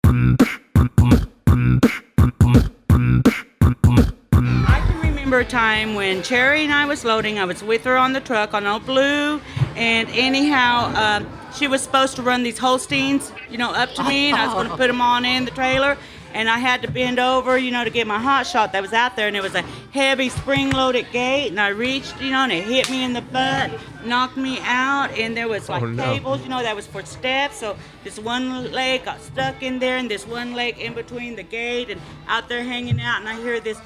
I can remember a time when Cherry and I was loading. I was with her on the truck on Old Blue, and anyhow, she was supposed to run these Holsteins, up to me, and I was going to put them on in the trailer. And I had to bend over, to get my hot shot that was out there. And it was a heavy spring-loaded gate. And I reached, and it hit me in the butt, knocked me out. And there was cables, that was for steps. So this one leg got stuck in there and this one leg in between the gate and out there hanging out. And I hear this,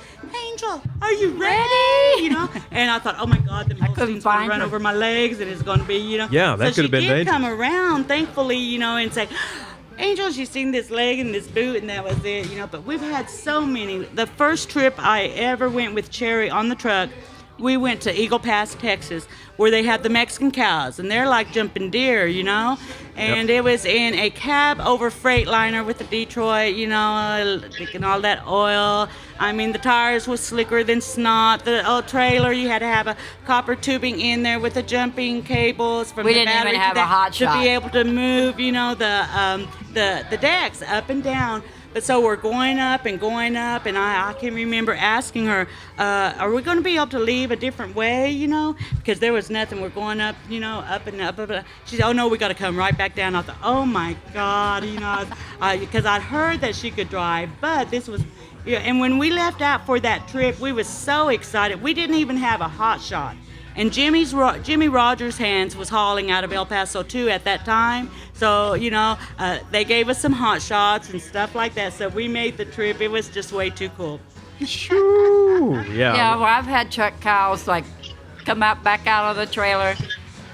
Angel, are you ready? And I thought, oh my God, the Holstein's going to run over my legs and it's going to be, Yeah, that could have been dangerous. So she did come around, thankfully, and say, Angel, she's seen this leg and this boot, and that was it, But we've had so many. The first trip I ever went with Cherry on the truck, we went to Eagle Pass, Texas, where they have the Mexican cows, and they're like jumping deer, And It was in a cab over Freightliner with the Detroit, leaking all that oil. I mean, the tires was slicker than snot. The old trailer, you had to have a copper tubing in there with the jumping cables from we the didn't battery even have a hot shot to be able to move, the decks up and down. But so we're going up, and I can remember asking her, are we going to be able to leave a different way, Because there was nothing. We're going up, up and up. She said, oh, no, we got to come right back down. I thought, oh, my God, because I'd heard that she could drive, but this was, and when we left out for that trip, we were so excited. We didn't even have a hot shot. And Jimmy Rogers' Hands was hauling out of El Paso too at that time. So, they gave us some hot shots and stuff like that. So we made the trip. It was just way too cool. Shoo! Yeah. Yeah, well, I've had truck cows come back out of the trailer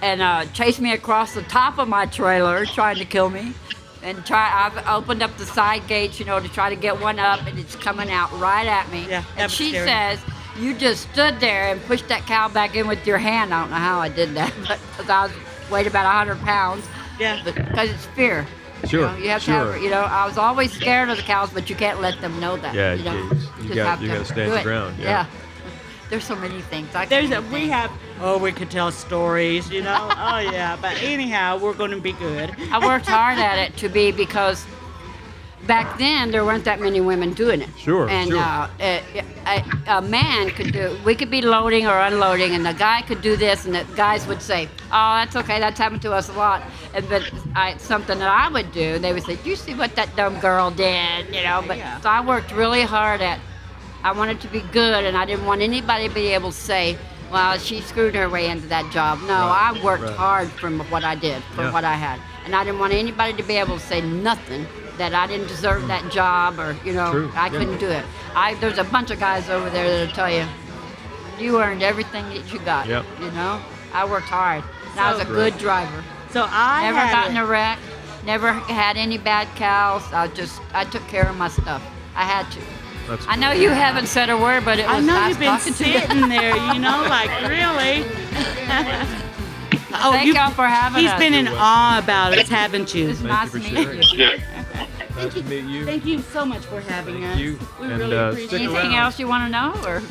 and chase me across the top of my trailer trying to kill me. And I've opened up the side gates, to try to get one up, and it's coming out right at me. Yeah, and she scary. says, you just stood there and pushed that cow back in with your hand. I don't know how I did that, but because I weighed about 100 pounds. Yeah. Because it's fear. Sure. You have to have, I was always scared of the cows, but you can't let them know that. Yeah, you you got to stand your ground. Yeah. There's so many things. We could tell stories, Oh, yeah. But anyhow, we're going to be good. I worked hard at it because back then there weren't that many women doing it. Sure. And a man could do it. We could be loading or unloading, and the guy could do this, and the guys would say, oh, that's okay, that's happened to us a lot. But something that I would do, they would say, do you see what that dumb girl did? But so I worked really hard I wanted to be good, and I didn't want anybody to be able to say, well, she screwed her way into that job. No, I worked hard from what I did, what I had. And I didn't want anybody to be able to say nothing that I didn't deserve that job or, I couldn't do it. There's a bunch of guys over there that'll tell you, you earned everything that you got, I worked hard. And I was a good driver. So I never got in a wreck, never had any bad cows. I took care of my stuff. I had to. I know you haven't said a word, but it was nice talking to you. You've been sitting there, like really. Thank y'all for having us. He's been in awe about us, haven't you? It's nice to meet you. Nice to meet you. Thank you so much for having us. Thank you. We really appreciate it. Anything else you want to know? Or